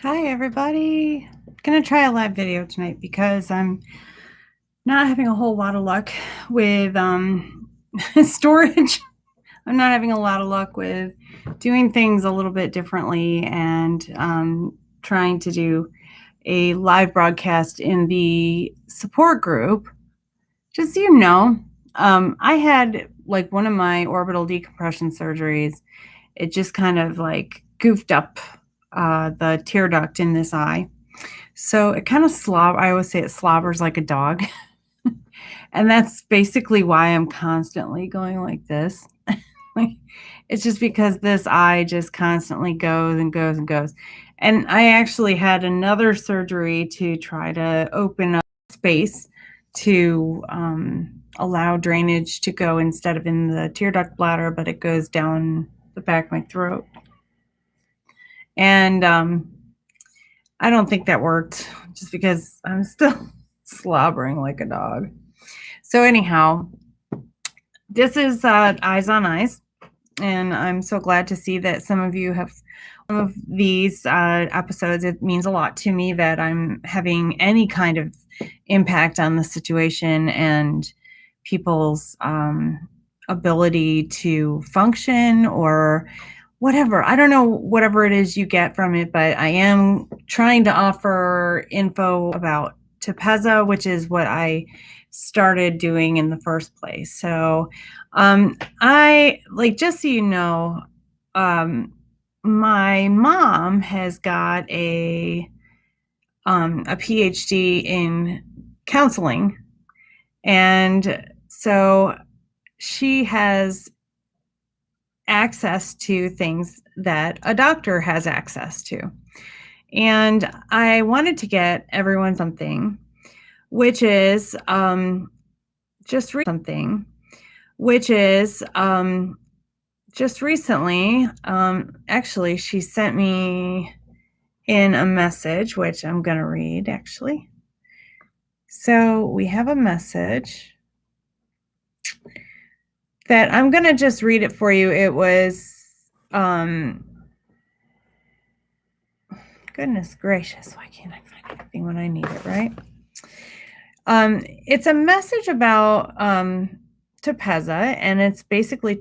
Hi everybody. I'm gonna try a live video tonight because I'm not having a whole lot of luck with storage. I'm not having a lot of luck with doing things a little bit differently and trying to do a live broadcast in the support group. Just so you know, I had like one of my orbital decompression surgeries. It just kind of like goofed up the tear duct in this eye. So it kind of I always say it slobbers like a dog. And that's basically why I'm constantly going like this. Like, it's just because this eye just constantly goes and goes and goes. And I actually had another surgery to try to open up space to allow drainage to go instead of in the tear duct bladder, but it goes down the back of my throat. And I don't think that worked just because I'm still slobbering like a dog. So anyhow, this is Eyes on Eyes, and I'm so glad to see that some of you have some of these episodes. It means a lot to me that I'm having any kind of impact on the situation and people's ability to function or whatever. I don't know whatever it is you get from it, but I am trying to offer info about Tepezza, which is what I started doing in the first place. So I like, just so you know, my mom has got a PhD in counseling, and so she has access to things that a doctor has access to. And I wanted to get everyone something, which is just recently, actually, she sent me in a message, which I'm going to read actually. So we have a message that I'm going to just read it for you. It was, goodness gracious, why can't I find anything when I need it, right? It's a message about Tepezza, and it's basically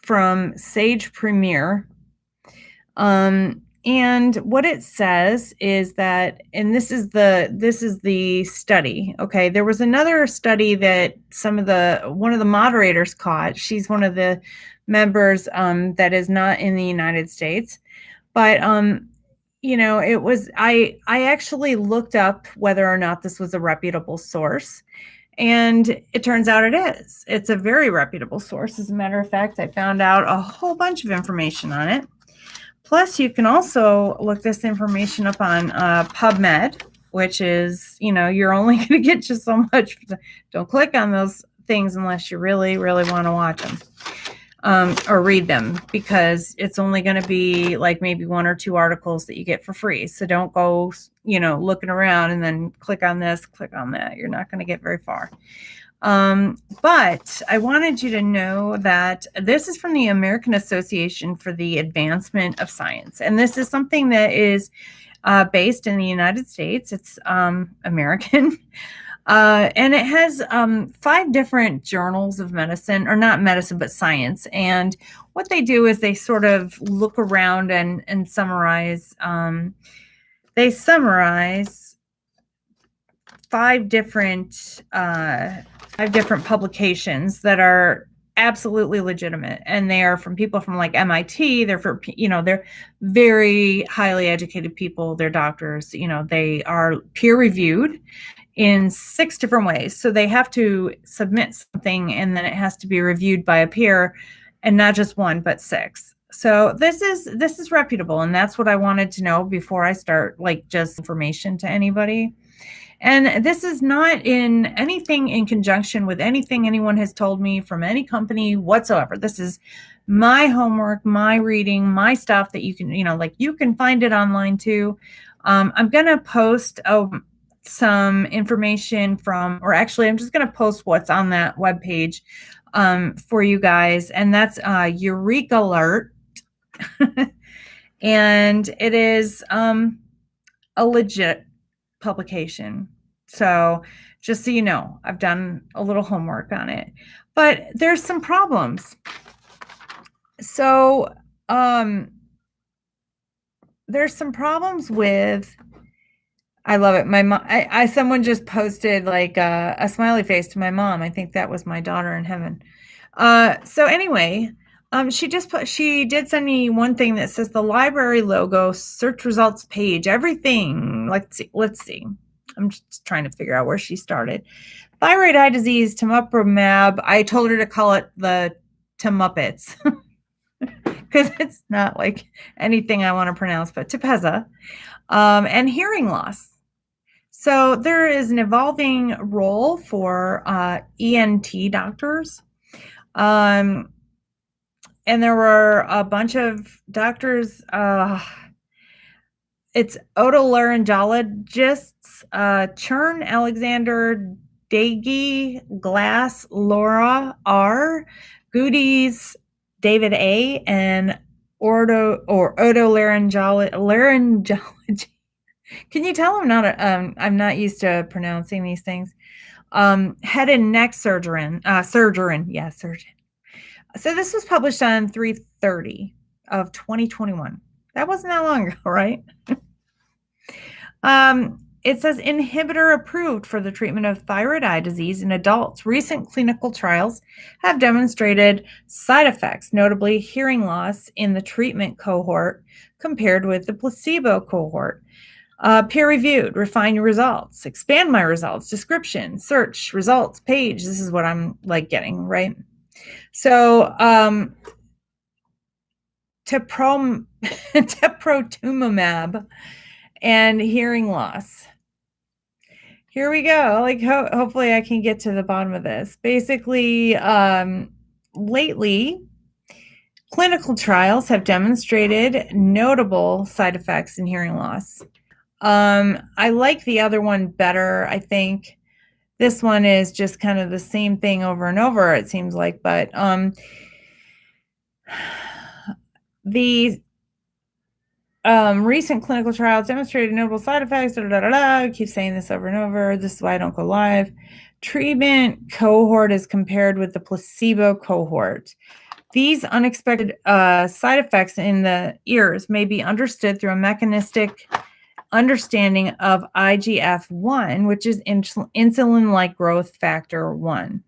from Sage Premier. And what it says is that, and this is the study. Okay, there was another study that one of the moderators caught. She's one of the members that is not in the United States, but it was I actually looked up whether or not this was a reputable source. And it turns out it is. It's a very reputable source. As a matter of fact, I found out a whole bunch of information on it. Plus, you can also look this information up on PubMed, which is, you're only going to get just so much. Don't click on those things unless you really, really want to watch them or read them, because it's only going to be like maybe one or two articles that you get for free. So don't go, looking around and then click on this, click on that. You're not going to get very far. But I wanted you to know that this is from the American Association for the Advancement of Science. And this is something that is based in the United States. It's American. And it has 5 different journals of medicine, or not medicine, but science. And what they do is they sort of look around and summarize. They summarize 5 different publications that are absolutely legitimate, and they are from people from like MIT. They're very highly educated people. They're doctors. They are peer reviewed in 6 different ways. So they have to submit something, and then it has to be reviewed by a peer, and not just 1, but 6. So this is reputable, and that's what I wanted to know before I start like just information to anybody. And this is not in anything in conjunction with anything anyone has told me from any company whatsoever. This is my homework, my reading, my stuff that you can, you can find it online too. I'm going to post some information or actually, I'm just going to post what's on that webpage for you guys. And that's Eureka Alert. And it is, a legit publication. So just so you know, I've done a little homework on it. But there's some problems. So there's some problems with, I love it. My mom, someone just posted like a smiley face to my mom. I think that was my daughter in heaven. So anyway, she did send me one thing that says the library logo, search results page, everything. Let's see. I'm just trying to figure out where she started. Thyroid eye disease, temupramab. I told her to call it the Temuppets because it's not like anything I want to pronounce, but Tepezza, and hearing loss. So there is an evolving role for ENT doctors. And there were a bunch of doctors, it's otolaryngologists, Chern, Alexander, Dagey, Glass, Laura R, Goody's, David A, and otolaryngology. Can you tell I'm not used to pronouncing these things? Head and neck surgeon. So this was published on 3/30 of 2021. That wasn't that long ago, right? It says inhibitor approved for the treatment of thyroid eye disease in adults. Recent clinical trials have demonstrated side effects, notably hearing loss in the treatment cohort compared with the placebo cohort. Peer-reviewed, refine your results, expand my results, description, search, results, page. This is what I'm like getting, right? So teprotumumab and hearing loss. Here we go. Like hopefully I can get to the bottom of this. Basically, lately, clinical trials have demonstrated notable side effects in hearing loss. I like the other one better. I think this one is just kind of the same thing over and over, it seems like, but the recent clinical trials demonstrated notable side effects. I keep saying this over and over. This is why I don't go live. Treatment cohort is compared with the placebo cohort. These unexpected side effects in the ears may be understood through a mechanistic understanding of IGF-1, which is insulin-like growth factor 1.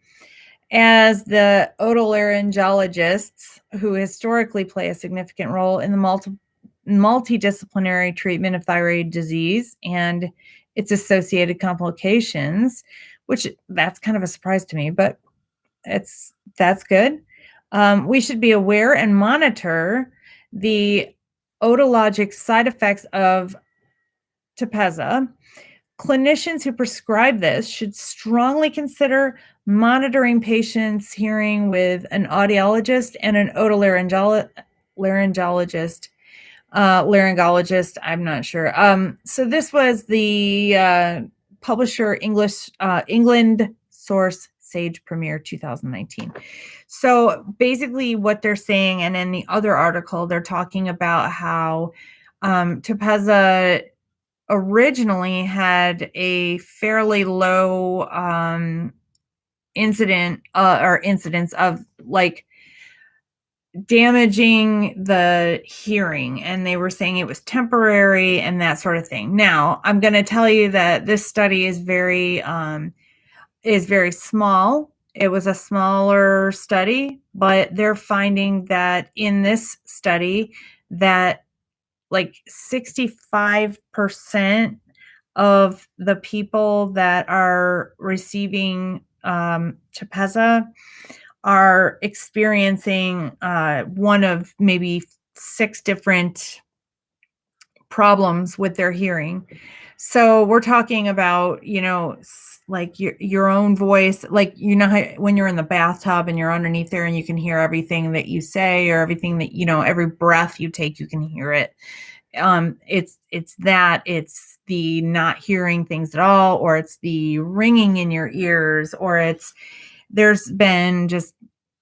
As the otolaryngologists, who historically play a significant role in the multidisciplinary treatment of thyroid disease and its associated complications, which that's kind of a surprise to me, but that's good. We should be aware and monitor the otologic side effects of Tepezza. Clinicians who prescribe this should strongly consider monitoring patients' hearing with an audiologist and an otolaryngologist. Laryngologist, I'm not sure. So this was the publisher England source Sage Premier 2019. So basically what they're saying, and in the other article, they're talking about how Tepezza originally had a fairly low incidence of like damaging the hearing, and they were saying it was temporary and that sort of thing. Now, I'm going to tell you that this study is very small. It was a smaller study, but they're finding that in this study that like 65% of the people that are receiving Tepezza are experiencing one of maybe 6 different problems with their hearing. So we're talking about, like your own voice, like, how when you're in the bathtub and you're underneath there and you can hear everything that you say, or everything that, every breath you take, you can hear it. It's the not hearing things at all, or it's the ringing in your ears, or there's been just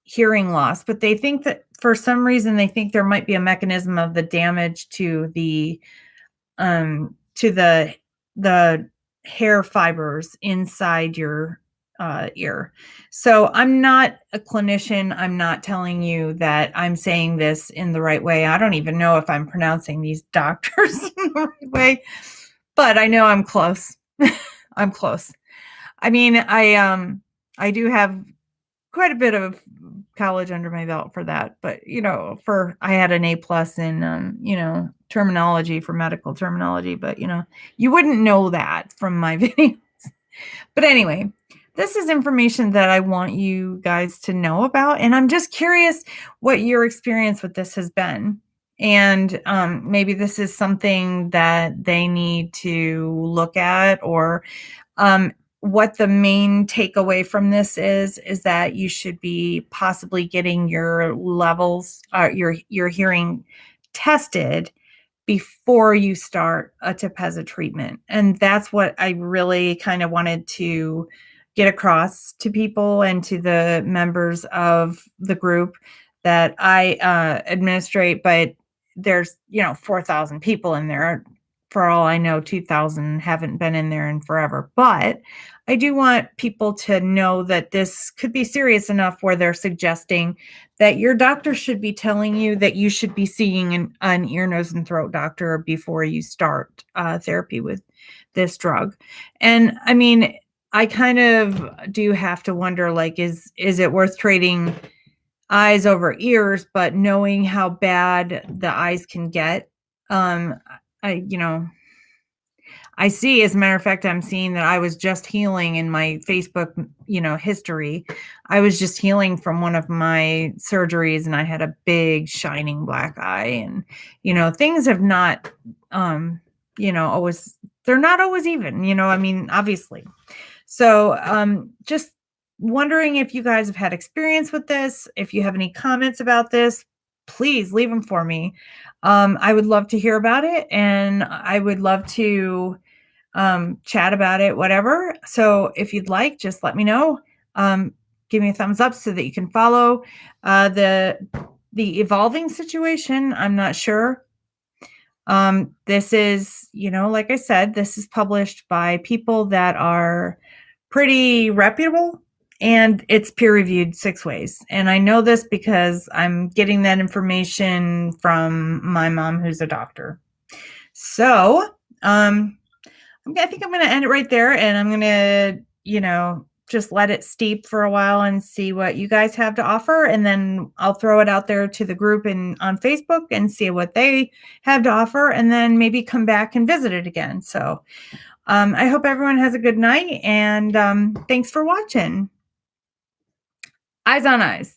hearing loss. But they think that for some reason, they think there might be a mechanism of the damage to the to the hair fibers inside your ear. So I'm not a clinician. I'm not telling you that I'm saying this in the right way. I don't even know if I'm pronouncing these doctors in the right way, but I know I'm close. I'm close. I mean, I do have quite a bit of college under my belt for that, but I had an A+ in terminology, for medical terminology, but you wouldn't know that from my videos. But anyway, this is information that I want you guys to know about, and I'm just curious what your experience with this has been. And maybe this is something that they need to look at, or what the main takeaway from this is that you should be possibly getting your levels, your hearing tested before you start a Tepezza treatment. And that's what I really kind of wanted to get across to people and to the members of the group that I administrate. But there's 4,000 people in there. For all I know, 2,000 haven't been in there in forever. But I do want people to know that this could be serious enough where they're suggesting that your doctor should be telling you that you should be seeing an ear, nose, and throat doctor before you start therapy with this drug. And I mean, I kind of do have to wonder, like, is it worth trading eyes over ears? But knowing how bad the eyes can get, I see, as a matter of fact, I'm seeing that I was just healing in my Facebook, history. I was just healing from one of my surgeries, and I had a big shining black eye. And, things have not, always, they're not always even, I mean, obviously. So just wondering if you guys have had experience with this. If you have any comments about this, please leave them for me. I would love to hear about it, and I would love to chat about it, whatever. So if you'd like, just let me know. Give me a thumbs up so that you can follow the evolving situation. I'm not sure. This is, like I said, this is published by people that are pretty reputable, and it's peer reviewed 6 ways. And I know this because I'm getting that information from my mom, who's a doctor. So, I think I'm going to end it right there, and I'm going to, just let it steep for a while and see what you guys have to offer. And then I'll throw it out there to the group on Facebook and see what they have to offer, and then maybe come back and visit it again. So I hope everyone has a good night, and thanks for watching. Eyes on Eyes.